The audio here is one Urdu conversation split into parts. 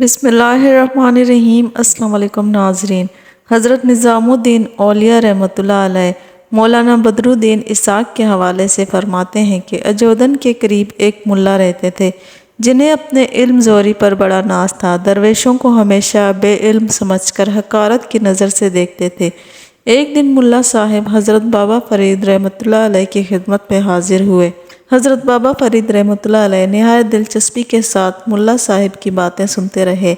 بسم اللہ الرحمن الرحیم۔ السلام علیکم ناظرین۔ حضرت نظام الدین اولیاء رحمۃ اللہ علیہ مولانا بدرالدین اسحاق کے حوالے سے فرماتے ہیں کہ اجودن کے قریب ایک ملا رہتے تھے جنہیں اپنے علم زوری پر بڑا ناز تھا۔ درویشوں کو ہمیشہ بے علم سمجھ کر حقارت کی نظر سے دیکھتے تھے۔ ایک دن ملا صاحب حضرت بابا فرید رحمۃ اللہ علیہ کی خدمت میں حاضر ہوئے۔ حضرت بابا فرید رحمۃ اللہ علیہ نہایت دلچسپی کے ساتھ ملا صاحب کی باتیں سنتے رہے۔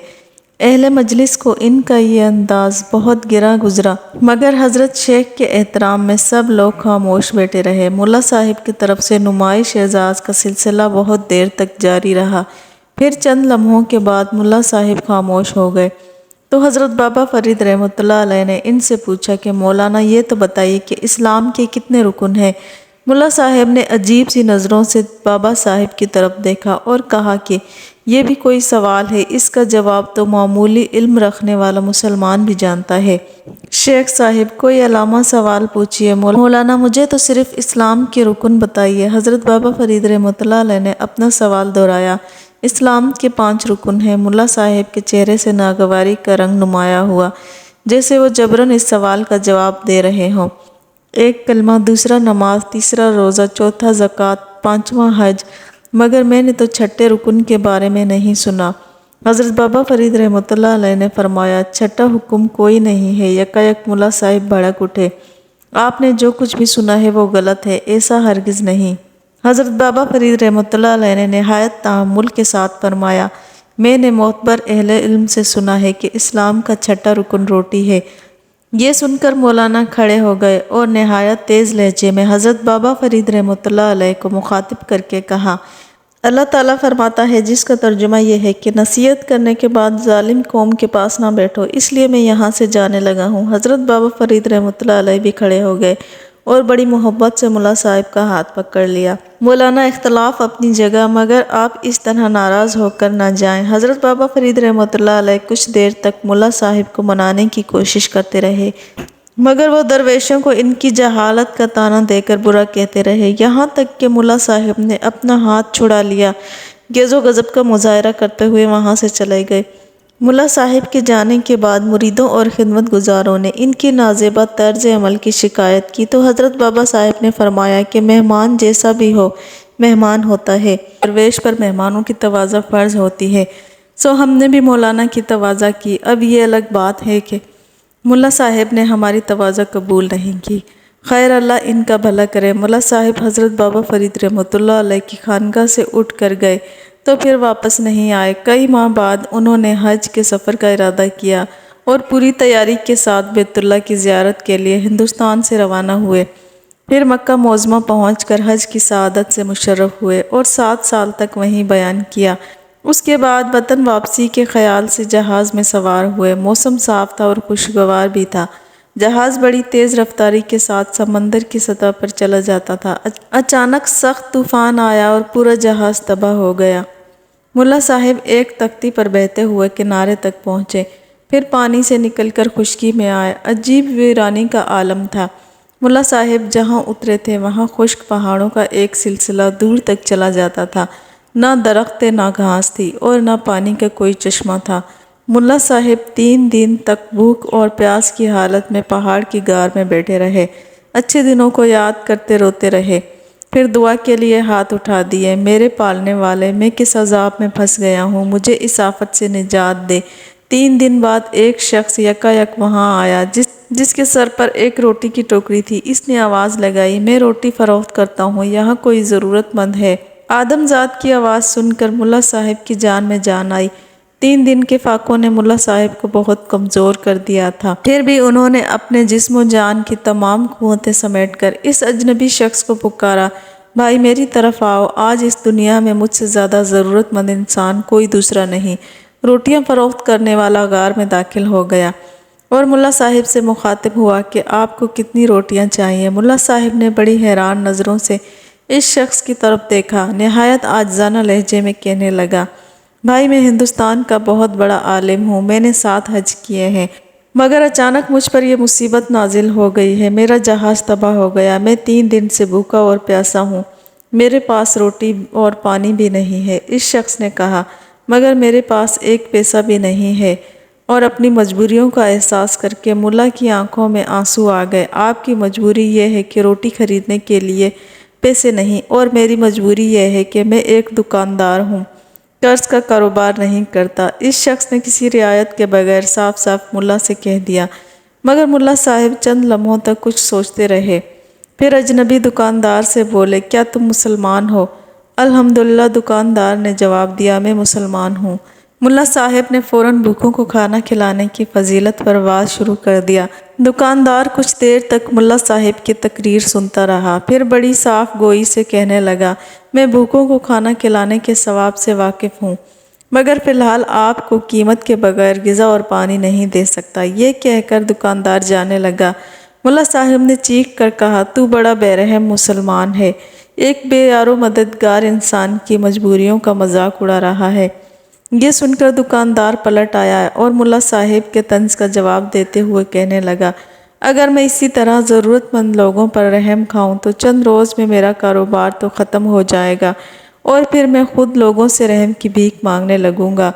اہل مجلس کو ان کا یہ انداز بہت گراں گزرا، مگر حضرت شیخ کے احترام میں سب لوگ خاموش بیٹھے رہے۔ ملا صاحب کی طرف سے نمائش اعزاز کا سلسلہ بہت دیر تک جاری رہا۔ پھر چند لمحوں کے بعد ملا صاحب خاموش ہو گئے تو حضرت بابا فرید رحمۃ اللہ علیہ نے ان سے پوچھا کہ مولانا یہ تو بتائیے کہ اسلام کے کتنے رکن ہیں؟ ملا صاحب نے عجیب سی نظروں سے بابا صاحب کی طرف دیکھا اور کہا کہ یہ بھی کوئی سوال ہے؟ اس کا جواب تو معمولی علم رکھنے والا مسلمان بھی جانتا ہے۔ شیخ صاحب کوئی علامہ سوال پوچھئے۔ مولانا مجھے تو صرف اسلام کے رکن بتائیے۔ حضرت بابا فرید رحمۃ اللہ علیہ نے اپنا سوال دہرایا۔ اسلام کے 5 رکن ہیں۔ ملا صاحب کے چہرے سے ناگواری کا رنگ نمایاں ہوا، جیسے وہ جبراً اس سوال کا جواب دے رہے ہوں۔ 1 کلمہ، 2 نماز، 3 روزہ، 4 زکوٰۃ، 5واں حج، مگر میں نے تو 6 رکن کے بارے میں نہیں سنا۔ حضرت بابا فرید رحمۃ اللہ علیہ نے فرمایا 6 حکم کوئی نہیں ہے۔ یکایک ملا صاحب بھڑک اٹھے۔ آپ نے جو کچھ بھی سنا ہے وہ غلط ہے، ایسا ہرگز نہیں۔ حضرت بابا فرید رحمۃ اللہ علیہ نے نہایت تحمل کے ساتھ فرمایا میں نے معتبر اہل علم سے سنا ہے کہ اسلام کا 6 رکن روٹی ہے۔ یہ سن کر مولانا کھڑے ہو گئے اور نہایت تیز لہجے میں حضرت بابا فرید رحمۃ اللہ علیہ کو مخاطب کر کے کہا، اللہ تعالیٰ فرماتا ہے، جس کا ترجمہ یہ ہے کہ نصیحت کرنے کے بعد ظالم قوم کے پاس نہ بیٹھو، اس لیے میں یہاں سے جانے لگا ہوں۔ حضرت بابا فرید رحمۃ اللہ علیہ بھی کھڑے ہو گئے اور بڑی محبت سے ملا صاحب کا ہاتھ پکڑ لیا۔ مولانا اختلاف اپنی جگہ، مگر آپ اس طرح ناراض ہو کر نہ جائیں۔ حضرت بابا فرید رحمۃ اللہ علیہ کچھ دیر تک ملا صاحب کو منانے کی کوشش کرتے رہے، مگر وہ درویشوں کو ان کی جہالت کا طعنہ دے کر برا کہتے رہے، یہاں تک کہ ملا صاحب نے اپنا ہاتھ چھڑا لیا۔ غیظ و غضب کا مظاہرہ کرتے ہوئے وہاں سے چلے گئے۔ ملا صاحب کے جانے کے بعد مریدوں اور خدمت گزاروں نے ان کی نازیبا طرز عمل کی شکایت کی تو حضرت بابا صاحب نے فرمایا کہ مہمان جیسا بھی ہو مہمان ہوتا ہے، درویش پر مہمانوں کی تواضع فرض ہوتی ہے، سو ہم نے بھی مولانا کی تواضع کی۔ اب یہ الگ بات ہے کہ ملا صاحب نے ہماری تواضع قبول نہیں کی، خیر اللہ ان کا بھلا کرے۔ ملا صاحب حضرت بابا فرید رحمۃ اللہ علیہ کی خانقاہ سے اٹھ کر گئے تو پھر واپس نہیں آئے۔ کئی ماہ بعد انہوں نے حج کے سفر کا ارادہ کیا اور پوری تیاری کے ساتھ بیت اللہ کی زیارت کے لیے ہندوستان سے روانہ ہوئے۔ پھر مکہ معظمہ پہنچ کر حج کی سعادت سے مشرف ہوئے اور 7 سال تک وہیں بیان کیا۔ اس کے بعد وطن واپسی کے خیال سے جہاز میں سوار ہوئے۔ موسم صاف تھا اور خوشگوار بھی تھا۔ جہاز بڑی تیز رفتاری کے ساتھ سمندر کی سطح پر چلا جاتا تھا۔ اچانک سخت طوفان آیا اور پورا جہاز تباہ ہو گیا۔ ملا صاحب ایک تختی پر بہتے ہوئے کنارے تک پہنچے، پھر پانی سے نکل کر خشکی میں آئے۔ عجیب ویرانی کا عالم تھا۔ ملا صاحب جہاں اترے تھے وہاں خشک پہاڑوں کا ایک سلسلہ دور تک چلا جاتا تھا، نہ درخت نہ گھاس تھی اور نہ پانی کا کوئی چشمہ تھا۔ ملا صاحب 3 دن تک بھوک اور پیاس کی حالت میں پہاڑ کی غار میں بیٹھے رہے، اچھے دنوں کو یاد کرتے روتے رہے، پھر دعا کے لیے ہاتھ اٹھا دیے، میرے پالنے والے، میں کس عذاب میں پھنس گیا ہوں، مجھے اس آفت سے نجات دے۔ 3 دن بعد ایک شخص یکایک وہاں آیا جس کے سر پر ایک روٹی کی ٹوکری تھی۔ اس نے آواز لگائی، میں روٹی فروخت کرتا ہوں، یہاں کوئی ضرورت مند ہے؟ آدم ذات کی آواز سن کر ملا صاحب کی جان میں جان آئی۔ 3 دن کے فاقوں نے ملا صاحب کو بہت کمزور کر دیا تھا، پھر بھی انہوں نے اپنے جسم و جان کی تمام قوتیں سمیٹ کر اس اجنبی شخص کو پکارا، بھائی میری طرف آؤ، آج اس دنیا میں مجھ سے زیادہ ضرورت مند انسان کوئی دوسرا نہیں۔ روٹیاں فروخت کرنے والا غار میں داخل ہو گیا اور ملا صاحب سے مخاطب ہوا کہ آپ کو کتنی روٹیاں چاہیے؟ ملا صاحب نے بڑی حیران نظروں سے اس شخص کی طرف دیکھا، نہایت عاجزانہ لہجے میں کہنے لگا، بھائی میں ہندوستان کا بہت بڑا عالم ہوں، میں نے 7 حج کیے ہیں، مگر اچانک مجھ پر یہ مصیبت نازل ہو گئی ہے، میرا جہاز تباہ ہو گیا، میں 3 دن سے بھوکا اور پیاسا ہوں، میرے پاس روٹی اور پانی بھی نہیں ہے۔ اس شخص نے کہا، مگر میرے پاس ایک پیسہ بھی نہیں ہے۔ اور اپنی مجبوریوں کا احساس کر کے ملا کی آنکھوں میں آنسو آ گئے۔ آپ کی مجبوری یہ ہے کہ روٹی خریدنے کے لیے پیسے نہیں، اور میری مجبوری یہ ہے کہ میں ایک دکاندار ہوں، قرض کا کاروبار نہیں کرتا۔ اس شخص نے کسی رعایت کے بغیر صاف صاف ملا سے کہہ دیا، مگر ملا صاحب چند لمحوں تک کچھ سوچتے رہے، پھر اجنبی دکاندار سے بولے، کیا تم مسلمان ہو؟ الحمدللہ، دکاندار نے جواب دیا، میں مسلمان ہوں۔ ملا صاحب نے فوراً بھوکوں کو کھانا کھلانے کی فضیلت پر واز شروع کر دیا۔ دکاندار کچھ دیر تک ملا صاحب کی تقریر سنتا رہا، پھر بڑی صاف گوئی سے کہنے لگا، میں بھوکوں کو کھانا کھلانے کے ثواب سے واقف ہوں، مگر فی الحال آپ کو قیمت کے بغیر غذا اور پانی نہیں دے سکتا۔ یہ کہہ کر دکاندار جانے لگا۔ ملا صاحب نے چیخ کر کہا، تو بڑا بے رحم مسلمان ہے، ایک بے یارو مددگار انسان کی مجبوریوں کا مذاق اڑا رہا ہے۔ یہ سن کر دکاندار پلٹ آیا اور ملا صاحب کے طنز کا جواب دیتے ہوئے کہنے لگا، اگر میں اسی طرح ضرورت مند لوگوں پر رحم کھاؤں تو چند روز میں میرا کاروبار تو ختم ہو جائے گا، اور پھر میں خود لوگوں سے رحم کی بھیک مانگنے لگوں گا۔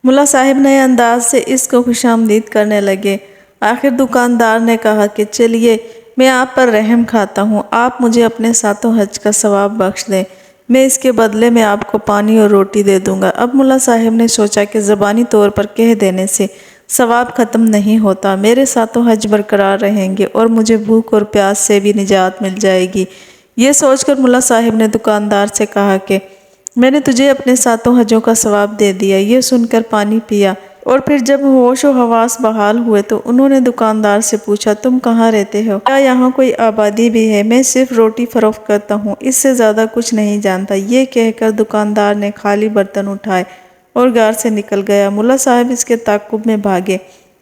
ملا صاحب نئے انداز سے اس کو خوش آمدید کرنے لگے۔ آخر دکاندار نے کہا کہ چلیے، میں آپ پر رحم کھاتا ہوں، آپ مجھے اپنے ساتوں حج کا ثواب بخش دیں، میں اس کے بدلے میں آپ کو پانی اور روٹی دے دوں گا۔ اب ملا صاحب نے سوچا کہ زبانی طور پر کہہ دینے سے ثواب ختم نہیں ہوتا، میرے ساتوں حج برقرار رہیں گے اور مجھے بھوک اور پیاس سے بھی نجات مل جائے گی۔ یہ سوچ کر ملا صاحب نے دکاندار سے کہا کہ میں نے تجھے اپنے ساتوں حجوں کا ثواب دے دیا۔ یہ سن کر پانی پیا، اور پھر جب ہوش و حواس بحال ہوئے تو انہوں نے دکاندار سے پوچھا، تم کہاں رہتے ہو؟ کیا یہاں کوئی آبادی بھی ہے؟ میں صرف روٹی فروخت کرتا ہوں، اس سے زیادہ کچھ نہیں جانتا۔ یہ کہہ کر دکاندار نے خالی برتن اٹھائے اور غار سے نکل گیا۔ ملا صاحب اس کے تعاقب میں بھاگے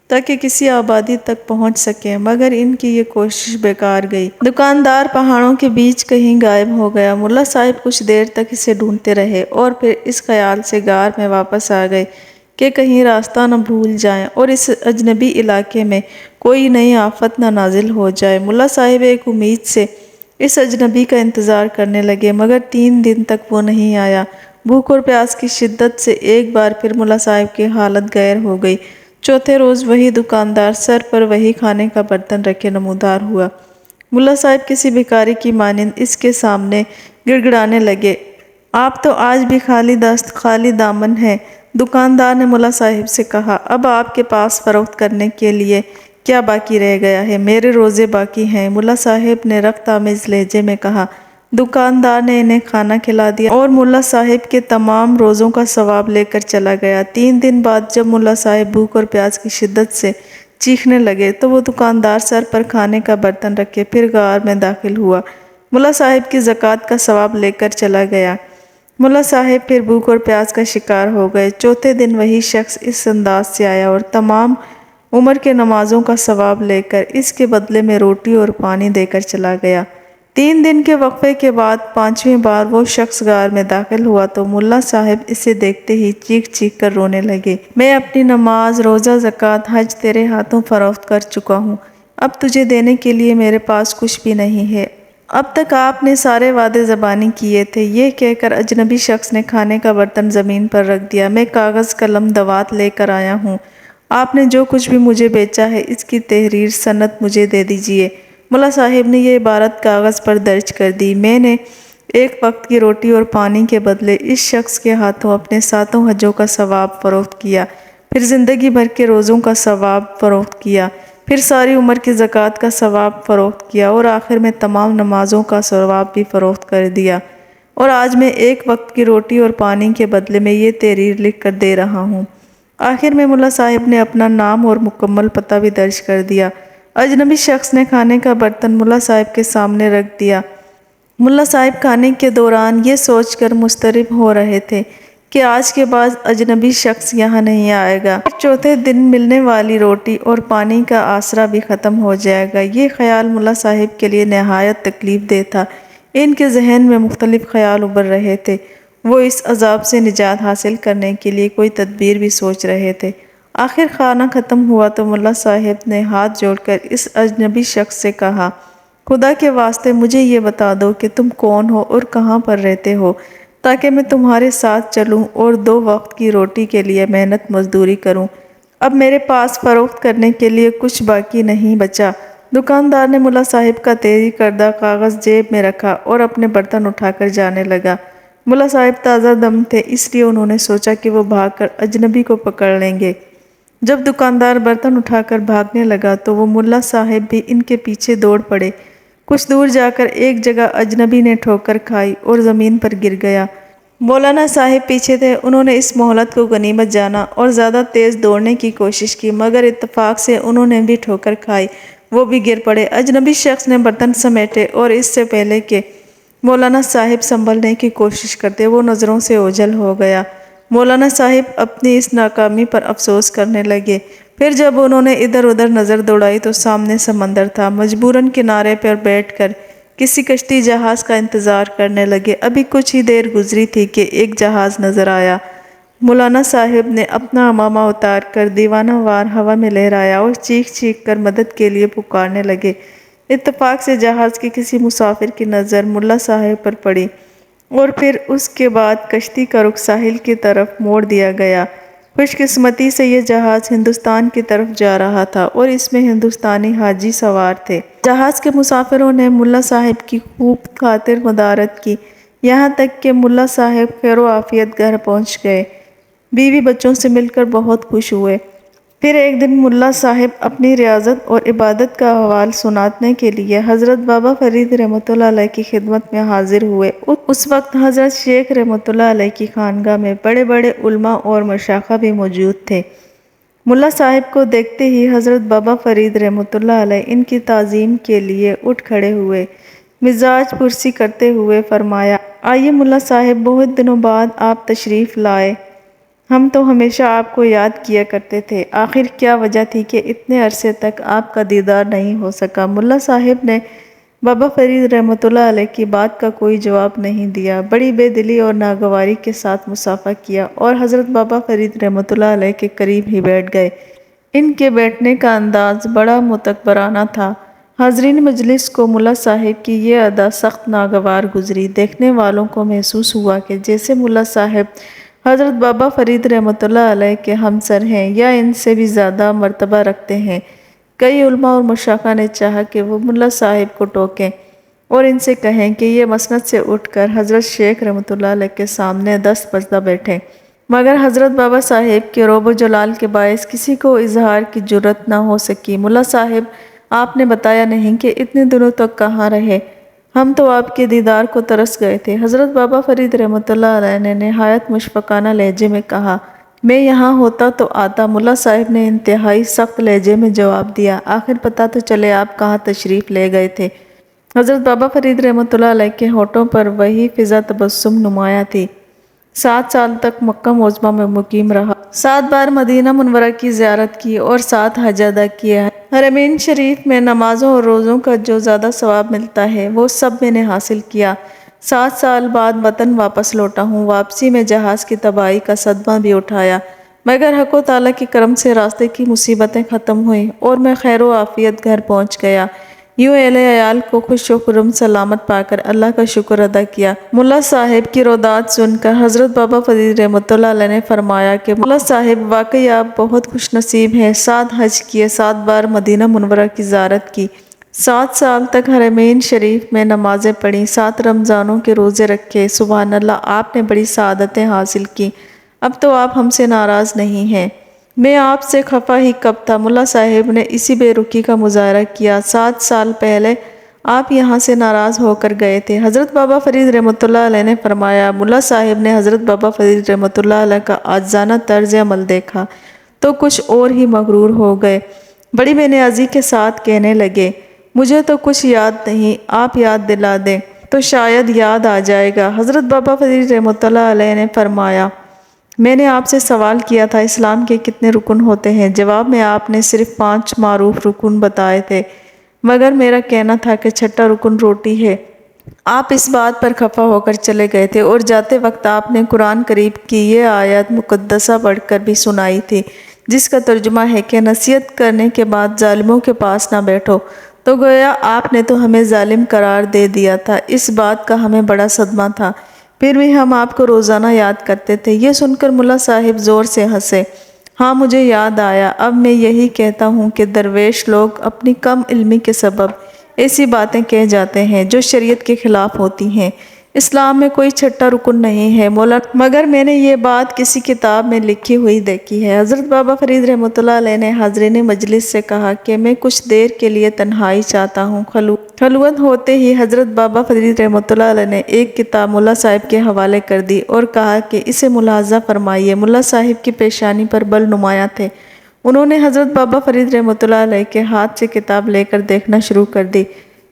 تاکہ کسی آبادی تک پہنچ سکیں، مگر ان کی یہ کوشش بیکار گئی۔ دکاندار پہاڑوں کے بیچ کہیں غائب ہو گیا۔ ملا صاحب کچھ دیر تک اسے ڈھونڈتے رہے اور پھر اس خیال سے غار میں واپس آ گئے کہ کہیں راستہ نہ بھول جائیں اور اس اجنبی علاقے میں کوئی نئی آفت نہ نازل ہو جائے۔ ملا صاحب ایک امید سے اس اجنبی کا انتظار کرنے لگے، مگر 3 دن تک وہ نہیں آیا۔ بھوک اور پیاس کی شدت سے ایک بار پھر ملا صاحب کی حالت غیر ہو گئی۔ چوتھے روز وہی دکاندار سر پر وہی کھانے کا برتن رکھے نمودار ہوا۔ ملا صاحب کسی بھکاری کی مانند اس کے سامنے گڑ گڑانے لگے، آپ تو آج بھی خالی دست خالی دامن ہیں۔ دکاندار نے ملا صاحب سے کہا، اب آپ کے پاس فروخت کرنے کے لیے کیا باقی رہ گیا ہے؟ میرے روزے باقی ہیں۔ ملا صاحب نے رخت آمیز لہجے میں کہا۔ دکاندار نے انہیں کھانا کھلا دیا اور ملا صاحب کے تمام روزوں کا ثواب لے کر چلا گیا۔ 3 دن بعد جب ملا صاحب بھوک اور پیاس کی شدت سے چیخنے لگے تو وہ دکاندار سر پر کھانے کا برتن رکھے پھر غار میں داخل ہوا، ملا صاحب کی زکوٰۃ کا ثواب لے کر چلا گیا۔ ملا صاحب پھر بھوک اور پیاس کا شکار ہو گئے۔ چوتھے دن وہی شخص اس انداز سے آیا اور تمام عمر کے نمازوں کا ثواب لے کر اس کے بدلے میں روٹی اور پانی دے کر چلا گیا۔ 3 دن کے وقفے کے بعد 5ویں بار وہ شخص غار میں داخل ہوا تو ملا صاحب اسے دیکھتے ہی چیخ چیخ کر رونے لگے، میں اپنی نماز، روزہ، زکوٰۃ، حج تیرے ہاتھوں فروخت کر چکا ہوں، اب تجھے دینے کے لیے میرے پاس کچھ بھی نہیں ہے، اب تک آپ نے سارے وعدے زبانی کیے تھے۔ یہ کہہ کر اجنبی شخص نے کھانے کا برتن زمین پر رکھ دیا۔ میں کاغذ قلم دوات لے کر آیا ہوں، آپ نے جو کچھ بھی مجھے بیچا ہے اس کی تحریر سند مجھے دے دیجئے۔ ملا صاحب نے یہ عبارت کاغذ پر درج کر دی، میں نے ایک وقت کی روٹی اور پانی کے بدلے اس شخص کے ہاتھوں اپنے ساتوں حجوں کا ثواب فروخت کیا، پھر زندگی بھر کے روزوں کا ثواب فروخت کیا، پھر ساری عمر کی زکوٰۃ کا ثواب فروخت کیا اور آخر میں تمام نمازوں کا ثواب بھی فروخت کر دیا، اور آج میں ایک وقت کی روٹی اور پانی کے بدلے میں یہ تحریر لکھ کر دے رہا ہوں۔ آخر میں ملا صاحب نے اپنا نام اور مکمل پتہ بھی درج کر دیا۔ اجنبی شخص نے کھانے کا برتن ملا صاحب کے سامنے رکھ دیا۔ ملا صاحب کھانے کے دوران یہ سوچ کر مضطرب ہو رہے تھے کہ آج کے بعد اجنبی شخص یہاں نہیں آئے گا، چوتھے دن ملنے والی روٹی اور پانی کا آسرا بھی ختم ہو جائے گا۔ یہ خیال ملا صاحب کے لیے نہایت تکلیف دہ تھا۔ ان کے ذہن میں مختلف خیال ابھر رہے تھے، وہ اس عذاب سے نجات حاصل کرنے کے لیے کوئی تدبیر بھی سوچ رہے تھے۔ آخر کھانا ختم ہوا تو ملا صاحب نے ہاتھ جوڑ کر اس اجنبی شخص سے کہا، خدا کے واسطے مجھے یہ بتا دو کہ تم کون ہو اور کہاں پر رہتے ہو، تاکہ میں تمہارے ساتھ چلوں اور 2 وقت کی روٹی کے لیے محنت مزدوری کروں۔ اب میرے پاس فروخت کرنے کے لیے کچھ باقی نہیں بچا۔ دکاندار نے ملا صاحب کا تیری کردہ کاغذ جیب میں رکھا اور اپنے برتن اٹھا کر جانے لگا۔ ملا صاحب تازہ دم تھے، اس لیے انہوں نے سوچا کہ وہ بھاگ کر اجنبی کو پکڑ لیں گے۔ جب دکاندار برتن اٹھا کر بھاگنے لگا تو وہ ملا صاحب بھی ان کے پیچھے دوڑ پڑے۔ کچھ دور جا کر ایک جگہ اجنبی نے ٹھوکر کھائی اور زمین پر گر گیا۔ مولانا صاحب پیچھے تھے، انہوں نے اس مہلت کو غنیمت جانا اور زیادہ تیز دوڑنے کی کوشش کی، مگر اتفاق سے انہوں نے بھی ٹھوکر کھائی، وہ بھی گر پڑے۔ اجنبی شخص نے برتن سمیٹے اور اس سے پہلے کہ مولانا صاحب سنبھلنے کی کوشش کرتے وہ نظروں سے اوجھل ہو گیا۔ مولانا صاحب اپنی اس ناکامی پر افسوس کرنے لگے۔ پھر جب انہوں نے ادھر ادھر نظر دوڑائی تو سامنے سمندر تھا۔ مجبوراً کنارے پر بیٹھ کر کسی کشتی جہاز کا انتظار کرنے لگے۔ ابھی کچھ ہی دیر گزری تھی کہ ایک جہاز نظر آیا۔ مولانا صاحب نے اپنا عمامہ اتار کر دیوانہ وار ہوا میں لہرایا اور چیخ چیخ کر مدد کے لیے پکارنے لگے۔ اتفاق سے جہاز کے کسی مسافر کی نظر ملا صاحب پر پڑی اور پھر اس کے بعد کشتی کا رخ ساحل کی طرف موڑ دیا گیا۔ خوش قسمتی سے یہ جہاز ہندوستان کی طرف جا رہا تھا اور اس میں ہندوستانی حاجی سوار تھے۔ جہاز کے مسافروں نے ملا صاحب کی خوب خاطر مدارت کی، یہاں تک کہ ملا صاحب خیر و عافیت گھر پہنچ گئے۔ بیوی بچوں سے مل کر بہت خوش ہوئے۔ پھر ایک دن ملا صاحب اپنی ریاضت اور عبادت کا احوال سنانے کے لیے حضرت بابا فرید رحمۃ اللہ علیہ کی خدمت میں حاضر ہوئے۔ اس وقت حضرت شیخ رحمۃ اللہ علیہ کی خانگاہ میں بڑے بڑے علماء اور مشائخ بھی موجود تھے۔ ملا صاحب کو دیکھتے ہی حضرت بابا فرید رحمۃ اللہ علیہ ان کی تعظیم کے لیے اٹھ کھڑے ہوئے۔ مزاج پرسی کرتے ہوئے فرمایا، آئیے ملا صاحب، بہت دنوں بعد آپ تشریف لائے۔ ہم تو ہمیشہ آپ کو یاد کیا کرتے تھے، آخر کیا وجہ تھی کہ اتنے عرصے تک آپ کا دیدار نہیں ہو سکا؟ ملا صاحب نے بابا فرید رحمۃ اللہ علیہ کی بات کا کوئی جواب نہیں دیا، بڑی بے دلی اور ناگواری کے ساتھ مصافحہ کیا اور حضرت بابا فرید رحمۃ اللہ علیہ کے قریب ہی بیٹھ گئے۔ ان کے بیٹھنے کا انداز بڑا متکبرانہ تھا۔ حاضرین مجلس کو ملا صاحب کی یہ ادا سخت ناگوار گزری۔ دیکھنے والوں کو محسوس ہوا کہ جیسے ملا صاحب حضرت بابا فرید رحمۃ اللہ علیہ کے ہمسر ہیں یا ان سے بھی زیادہ مرتبہ رکھتے ہیں۔ کئی علماء اور مشائخ نے چاہا کہ وہ ملا صاحب کو ٹوکیں اور ان سے کہیں کہ یہ مسند سے اٹھ کر حضرت شیخ رحمۃ اللہ علیہ کے سامنے دست بستہ بیٹھیں، مگر حضرت بابا صاحب کے رعب و جلال کے باعث کسی کو اظہار کی جرأت نہ ہو سکی۔ ملا صاحب، آپ نے بتایا نہیں کہ اتنے دنوں تک کہاں رہے؟ ہم تو آپ کے دیدار کو ترس گئے تھے۔ حضرت بابا فرید رحمۃ اللہ علیہ نے نہایت مشفقانہ لہجے میں کہا، میں یہاں ہوتا تو آتا۔ ملا صاحب نے انتہائی سخت لہجے میں جواب دیا، آخر پتہ تو چلے آپ کہاں تشریف لے گئے تھے۔ حضرت بابا فرید رحمۃ اللہ علیہ کے ہونٹوں پر وہی فضا تبسم نمایاں تھی۔ 7 سال تک مکہ معظمہ میں مقیم رہا، 7 بار مدینہ منورہ کی زیارت کی اور 7 حج ادا کیے ہیں۔ حرمین شریف میں نمازوں اور روزوں کا جو زیادہ ثواب ملتا ہے وہ سب میں نے حاصل کیا۔ 7 سال بعد وطن واپس لوٹا ہوں۔ واپسی میں جہاز کی تباہی کا صدمہ بھی اٹھایا، مگر حق و تعالیٰ کے کرم سے راستے کی مصیبتیں ختم ہوئیں اور میں خیر و عافیت گھر پہنچ گیا۔ یوں اہل عیال کو خوش و خرم سلامت پا کر اللہ کا شکر ادا کیا۔ ملا صاحب کی رودات سن کر حضرت بابا فرید رحمۃ اللہ علیہ نے فرمایا کہ ملا صاحب، واقعی آپ بہت خوش نصیب ہیں۔ 7 حج کیے، 7 بار مدینہ منورہ کی زیارت کی، 7 سال تک حرمین شریف میں نمازیں پڑھیں، 7 رمضانوں کے روزے رکھے۔ سبحان اللہ، آپ نے بڑی سعادتیں حاصل کی، اب تو آپ ہم سے ناراض نہیں ہیں۔ میں آپ سے خفا ہی کب تھا؟ ملا صاحب نے اسی بے رخی کا مظاہرہ کیا۔ 7 سال پہلے آپ یہاں سے ناراض ہو کر گئے تھے۔ حضرت بابا فرید رحمۃ اللہ علیہ نے فرمایا۔ ملا صاحب نے حضرت بابا فرید رحمۃ اللہ علیہ کا عاجزانہ طرز عمل دیکھا تو کچھ اور ہی مغرور ہو گئے، بڑی بے نیازی کے ساتھ کہنے لگے، مجھے تو کچھ یاد نہیں، آپ یاد دلا دیں تو شاید یاد آ جائے گا۔ حضرت بابا فرید رحمۃ اللہ علیہ نے فرمایا، میں نے آپ سے سوال کیا تھا اسلام کے کتنے رکن ہوتے ہیں؟ جواب میں آپ نے صرف 5 معروف رکن بتائے تھے، مگر میرا کہنا تھا کہ 6واں رکن روٹی ہے۔ آپ اس بات پر خفا ہو کر چلے گئے تھے اور جاتے وقت آپ نے قرآن کریم کی یہ آیت مقدسہ پڑھ کر بھی سنائی تھی، جس کا ترجمہ ہے کہ نصیحت کرنے کے بعد ظالموں کے پاس نہ بیٹھو۔ تو گویا آپ نے تو ہمیں ظالم قرار دے دیا تھا۔ اس بات کا ہمیں بڑا صدمہ تھا پھر بھی ہم آپ کو روزانہ یاد کرتے تھے۔ یہ سن کر ملا صاحب زور سے ہنسے۔ ہاں مجھے یاد آیا، اب میں یہی کہتا ہوں کہ درویش لوگ اپنی کم علمی کے سبب ایسی باتیں کہہ جاتے ہیں جو شریعت کے خلاف ہوتی ہیں۔ اسلام میں کوئی چھٹا رکن نہیں ہے مولانا، مگر میں نے یہ بات کسی کتاب میں لکھی ہوئی دیکھی ہے۔ حضرت بابا فرید رحمۃ اللہ علیہ نے حاضرین مجلس سے کہا کہ میں کچھ دیر کے لیے تنہائی چاہتا ہوں۔ خلوت ہوتے ہی حضرت بابا فرید رحمۃ اللہ علیہ نے ایک کتاب ملا صاحب کے حوالے کر دی اور کہا کہ اسے ملاحظہ فرمائیے۔ ملا صاحب کی پیشانی پر بل نمایاں تھے۔ انہوں نے حضرت بابا فرید رحمۃ اللہ علیہ کے ہاتھ سے کتاب لے کر دیکھنا شروع کر دی،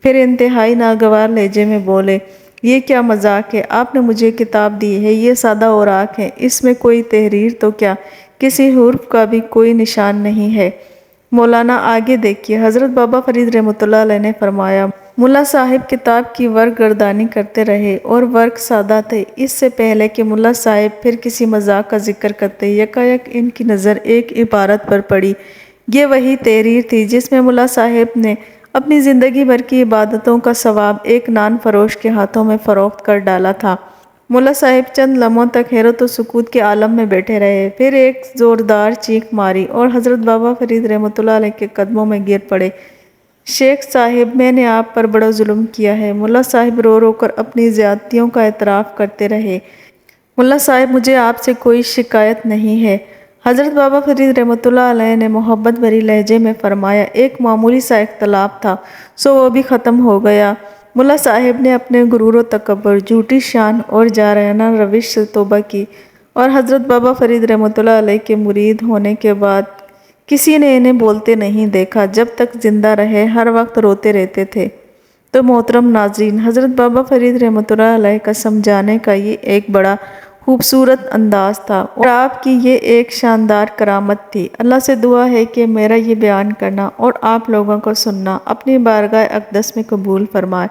پھر انتہائی ناگوار لہجے میں بولے، یہ کیا مذاق ہے؟ آپ نے مجھے کتاب دی ہے، یہ سادہ اوراق ہے، اس میں کوئی تحریر تو کیا کسی حرف کا بھی کوئی نشان نہیں ہے۔ مولانا آگے دیکھیے۔ حضرت بابا فرید رحمۃ اللہ علیہ نے فرمایا، ملا صاحب کتاب کی ورق گردانی کرتے رہے اور ورق سادہ تھے۔ اس سے پہلے کہ ملا صاحب پھر کسی مذاق کا ذکر کرتے، یکایک ان کی نظر ایک عبارت پر پڑی۔ یہ وہی تحریر تھی جس میں ملا صاحب نے اپنی زندگی بھر کی عبادتوں کا ثواب ایک نان فروش کے ہاتھوں میں فروخت کر ڈالا تھا۔ ملا صاحب چند لمحوں تک حیرت و سکوت کے عالم میں بیٹھے رہے، پھر ایک زوردار چیخ ماری اور حضرت بابا فرید رحمۃ اللہ علیہ کے قدموں میں گر پڑے۔ شیخ صاحب، میں نے آپ پر بڑا ظلم کیا ہے۔ ملا صاحب رو رو کر اپنی زیادتیوں کا اعتراف کرتے رہے۔ ملا صاحب، مجھے آپ سے کوئی شکایت نہیں ہے۔ حضرت بابا فرید رحمۃ اللہ علیہ نے محبت بھری لہجے میں فرمایا، ایک معمولی سا اختلاف تھا، سو وہ بھی ختم ہو گیا۔ ملا صاحب نے اپنے غرور و تکبر، جھوٹی شان اور جارحانہ روش سے توبہ کی اور حضرت بابا فرید رحمۃ اللہ علیہ کے مرید ہونے کے بعد کسی نے انہیں بولتے نہیں دیکھا۔ جب تک زندہ رہے ہر وقت روتے رہتے تھے۔ تو محترم ناظرین، حضرت بابا فرید رحمۃ اللہ علیہ کا سمجھانے کا یہ ایک بڑا خوبصورت انداز تھا اور آپ کی یہ ایک شاندار کرامت تھی۔ اللہ سے دعا ہے کہ میرا یہ بیان کرنا اور آپ لوگوں کو سننا اپنی بارگاہ اقدس میں قبول فرمائے۔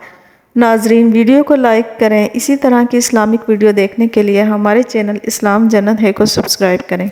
ناظرین، ویڈیو کو لائک کریں۔ اسی طرح کی اسلامک ویڈیو دیکھنے کے لیے ہمارے چینل اسلام جنت ہے کو سبسکرائب کریں۔